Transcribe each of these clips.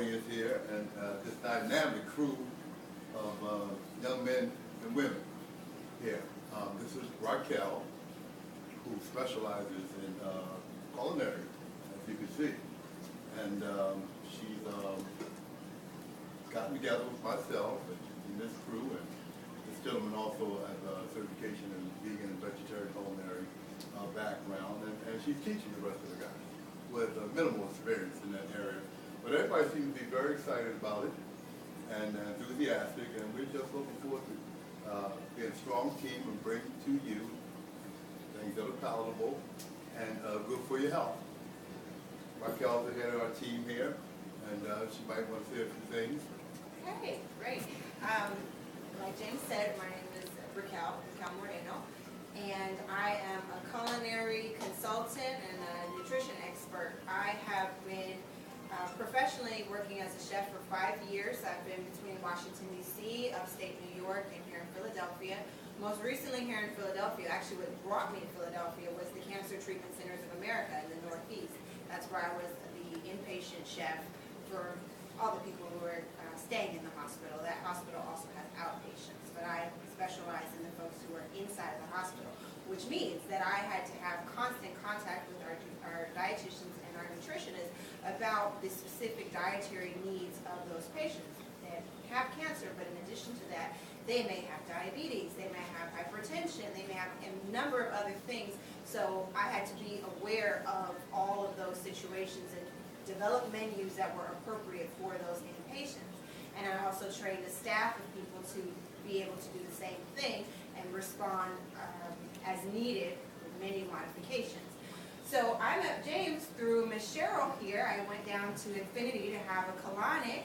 audience here and this dynamic crew of young men and women here. This is Raquel, who specializes in culinary, as you can see. And she's gotten together with myself and this crew, and this gentleman also has a certification in vegan and vegetarian culinary background, and she's teaching the rest of the guys with minimal experience in that area. But everybody seems to be very excited about it and enthusiastic, and we're just looking forward to being a strong team and bring to you things that are palatable and good for your health. Raquel's the head of our team here, and she might want to say a few things. Okay, great. Like James said, my name is Raquel Moreno, and I am a culinary consultant and a nutrition expert. I have been professionally working as a chef for 5 years. I've been between Washington, D.C., upstate New York, and here in Philadelphia. Most recently here in Philadelphia, actually what brought me to Philadelphia was the Cancer Treatment Centers of America in the Northeast. That's where I was the inpatient chef for all the people who were staying in the hospital. That hospital also has outpatients, but I specialize in the folks who are inside of the hospital, which means that I had to have constant contact with our dietitians and our nutritionists about the specific dietary needs of those patients that have cancer, but in addition to that, they may have diabetes, they may have hypertension, they may have a number of other things. So I had to be aware of all of those situations and develop menus that were appropriate for those inpatients. And I also trained a staff of people to be able to do the same thing and respond as needed with menu modifications. So I met James through Miss Cheryl here. I went down to Infinity to have a colonic,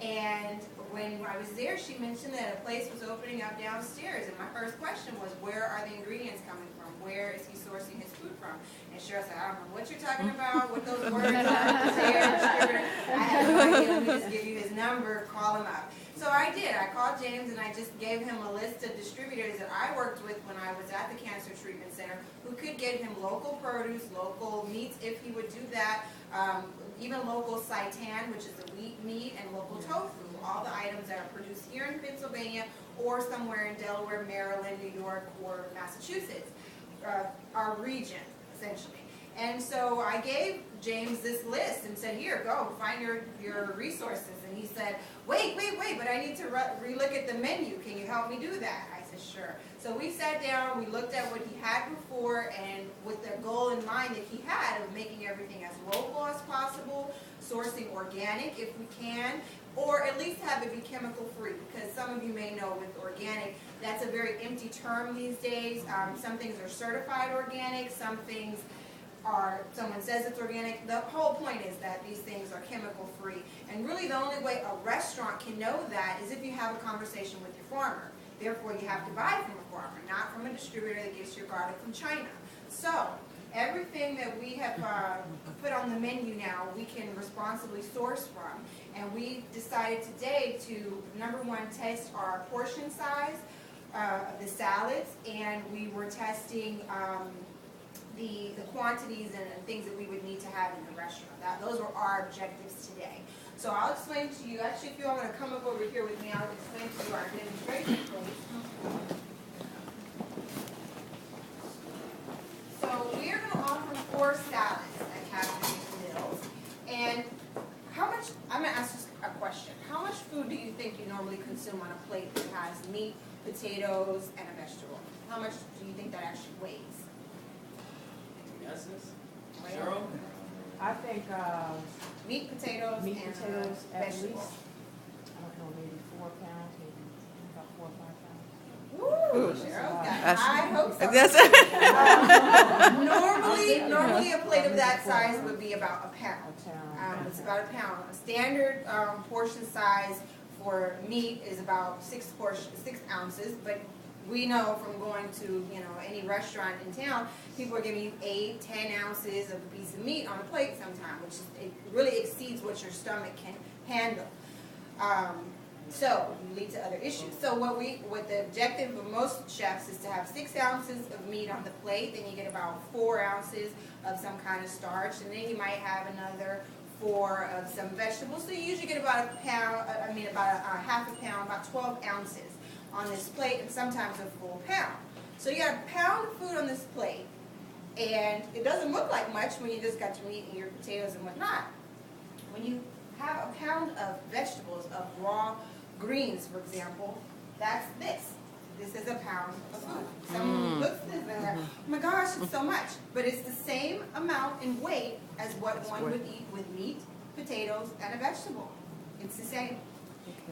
and when I was there, she mentioned that a place was opening up downstairs, and my first question was, where are the ingredients coming from? Where is he sourcing his food from? And Cheryl said, I don't know what you're talking about, what those words are. I had no idea. Let me just give you his number, call him up. So I did. I called James and I just gave him a list of distributors that I worked with when I was at the Cancer Treatment Center who could get him local produce, local meats if he would do that, even local seitan, which is the wheat meat, and local tofu, all the items that are produced here in Pennsylvania or somewhere in Delaware, Maryland, New York, or Massachusetts, our region, essentially. And so I gave James this list and said, here, go, find your resources. And he said, wait, but I need to relook at the menu. Can you help me do that? I said, sure. So we sat down, we looked at what he had before, and with the goal in mind that he had of making everything as local as possible, sourcing organic if we can, or at least have it be chemical free, because some of you may know with organic, that's a very empty term these days. Some things are certified organic, some things someone says it's organic. The whole point is that these things are chemical free. And really the only way a restaurant can know that is if you have a conversation with your farmer. Therefore you have to buy from a farmer, not from a distributor that gets your garlic from China. So everything that we have put on the menu now, we can responsibly source from. And we decided today to, number one, test our portion size of the salads, and we were testing the quantities and things that we would need to have in the restaurant. Those were our objectives today. So I'll explain to you, actually if you all want to come up over here with me, I'll explain to you our demonstration please. So we are going to offer 4 salads at Cafe Mills. And how much, I'm going to ask you a question. How much food do you think you normally consume on a plate that has meat, potatoes, and a vegetable? How much do you think that actually weighs? Cheryl? I think meat, potatoes, meat, and potatoes at least, vegetable. I don't know, maybe 4 pounds, maybe about 4 or 5 pounds. Ooh, Cheryl got That's- high hopes. That's Normally a plate of that size would be about a pound. A pound. It's about a pound. A standard portion size for meat is about 6 ounces, but we know from going to any restaurant in town, people are giving you 8, 10 ounces of a piece of meat on a plate sometimes, which it really exceeds what your stomach can handle. So it leads to other issues. So what the objective of most chefs is to have 6 ounces of meat on the plate. Then you get about 4 ounces of some kind of starch, and then you might have another for some vegetables. So you usually get about a pound, about a half a pound, about 12 ounces on this plate, and sometimes a full pound. So you got a pound of food on this plate, and it doesn't look like much when you just got your meat and your potatoes and whatnot. When you have a pound of vegetables, of raw greens, for example, that's this. This is a pound of food. Someone looks at this and they're like, oh my gosh, it's so much. But it's the same amount in weight as what one would eat with meat, potatoes, and a vegetable. It's the same.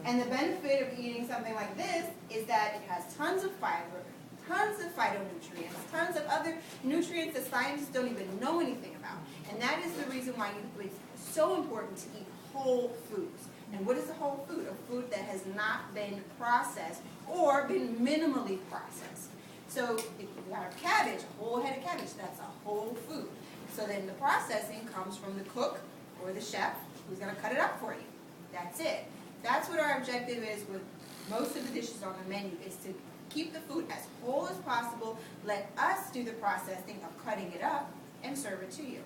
And the benefit of eating something like this is that it has tons of fiber, tons of phytonutrients, tons of other nutrients that scientists don't even know anything about. And that is the reason why it's so important to eat whole foods. And what is a whole food? A food that has not been processed or been minimally processed. So if you got a cabbage, a whole head of cabbage, that's a whole food. So then the processing comes from the cook or the chef who's going to cut it up for you. That's it. That's what our objective is with most of the dishes on the menu, is to keep the food as whole as possible, let us do the processing of cutting it up, and serve it to you.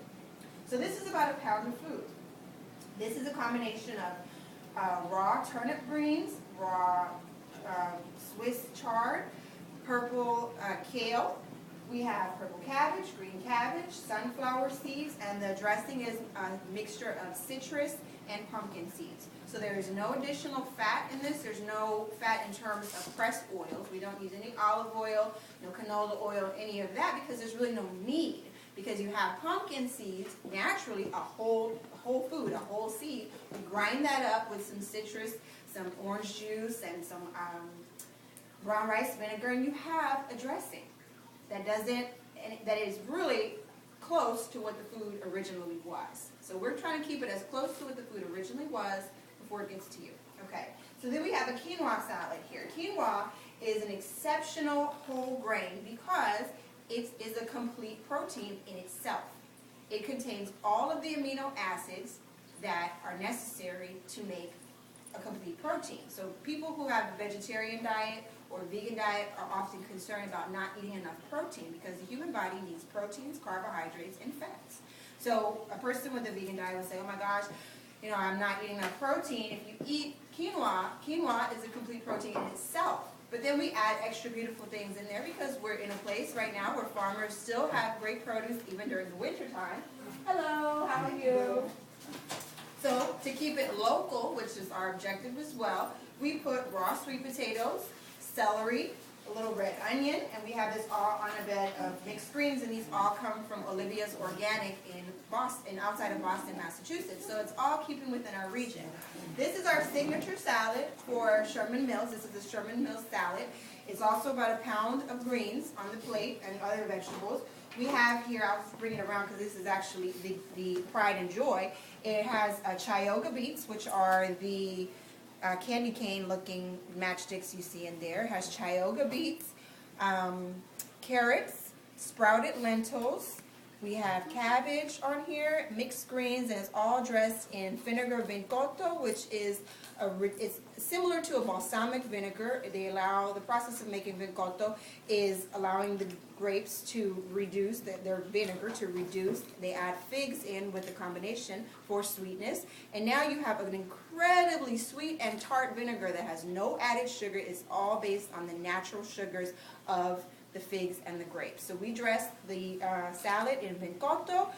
So this is about a pound of food. This is a combination of raw turnip greens, raw Swiss chard, purple kale. We have purple cabbage, green cabbage, sunflower seeds, and the dressing is a mixture of citrus and pumpkin seeds. So there is no additional fat in this. There's no fat in terms of pressed oils. We don't use any olive oil, no canola oil, any of that, because there's really no need. Because you have pumpkin seeds, naturally a whole food, a whole seed. We grind that up with some citrus, some orange juice, and some brown rice vinegar, and you have a dressing that is really close to what the food originally was. So we're trying to keep it as close to what the food originally was before it gets to you. Okay, so then we have a quinoa salad here. Quinoa is an exceptional whole grain because it is a complete protein in itself. It contains all of the amino acids that are necessary to make a complete protein. So people who have a vegetarian diet or vegan diet are often concerned about not eating enough protein because the human body needs proteins, carbohydrates, and fats. So a person with a vegan diet would say, oh my gosh, I'm not eating enough protein. If you eat quinoa, quinoa is a complete protein in itself. But then we add extra beautiful things in there because we're in a place right now where farmers still have great produce even during the winter time. Hello, how are you? So to keep it local, which is our objective as well, we put raw sweet potatoes, celery, a little red onion, and we have this all on a bed of mixed greens, and these all come from Olivia's Organic in Boston, outside of Boston, Massachusetts. So it's all keeping within our region. This is our signature salad for Sherman Mills. This is the Sherman Mills salad. It's also about a pound of greens on the plate and other vegetables. We have here, I'll bring it around because this is actually the pride and joy. It has Chioggia beets, which are the candy cane looking matchsticks you see in there. It has Chioggia beets, carrots, sprouted lentils. We have cabbage on here, mixed greens, and it's all dressed in vinegar vincotto, which is it's similar to a balsamic vinegar. The process of making vincotto is allowing the grapes to reduce, their vinegar to reduce. They add figs in with the combination for sweetness. And now you have an incredibly sweet and tart vinegar that has no added sugar. It's all based on the natural sugars of the figs and the grapes. So we dress the salad in vincotto,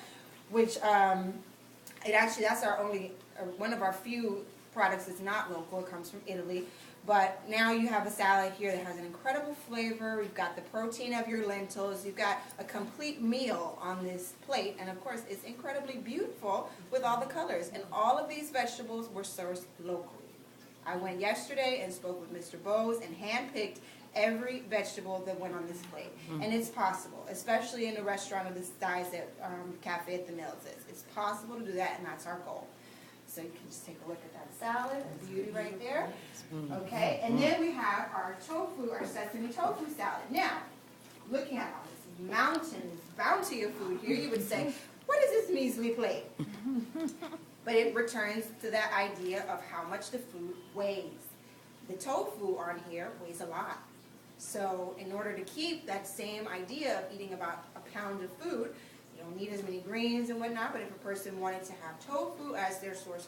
which that's our only, one of our few products that's not local. It comes from Italy. But now you have a salad here that has an incredible flavor. You've got the protein of your lentils. You've got a complete meal on this plate. And of course, it's incredibly beautiful with all the colors. And all of these vegetables were sourced locally. I went yesterday and spoke with Mr. Bowes and handpicked every vegetable that went on this plate. And it's possible, especially in a restaurant of this size that Cafe at the Mills is. It's possible to do that, and that's our goal. So you can just take a look at that salad, the beauty right there. Okay, and then we have our tofu, our sesame tofu salad. Now, looking at all this mountain, this bounty of food here, you would say, what is this measly plate? But it returns to that idea of how much the food weighs. The tofu on here weighs a lot. So in order to keep that same idea of eating about a pound of food, don't need as many greens and whatnot, but if a person wanted to have tofu as their source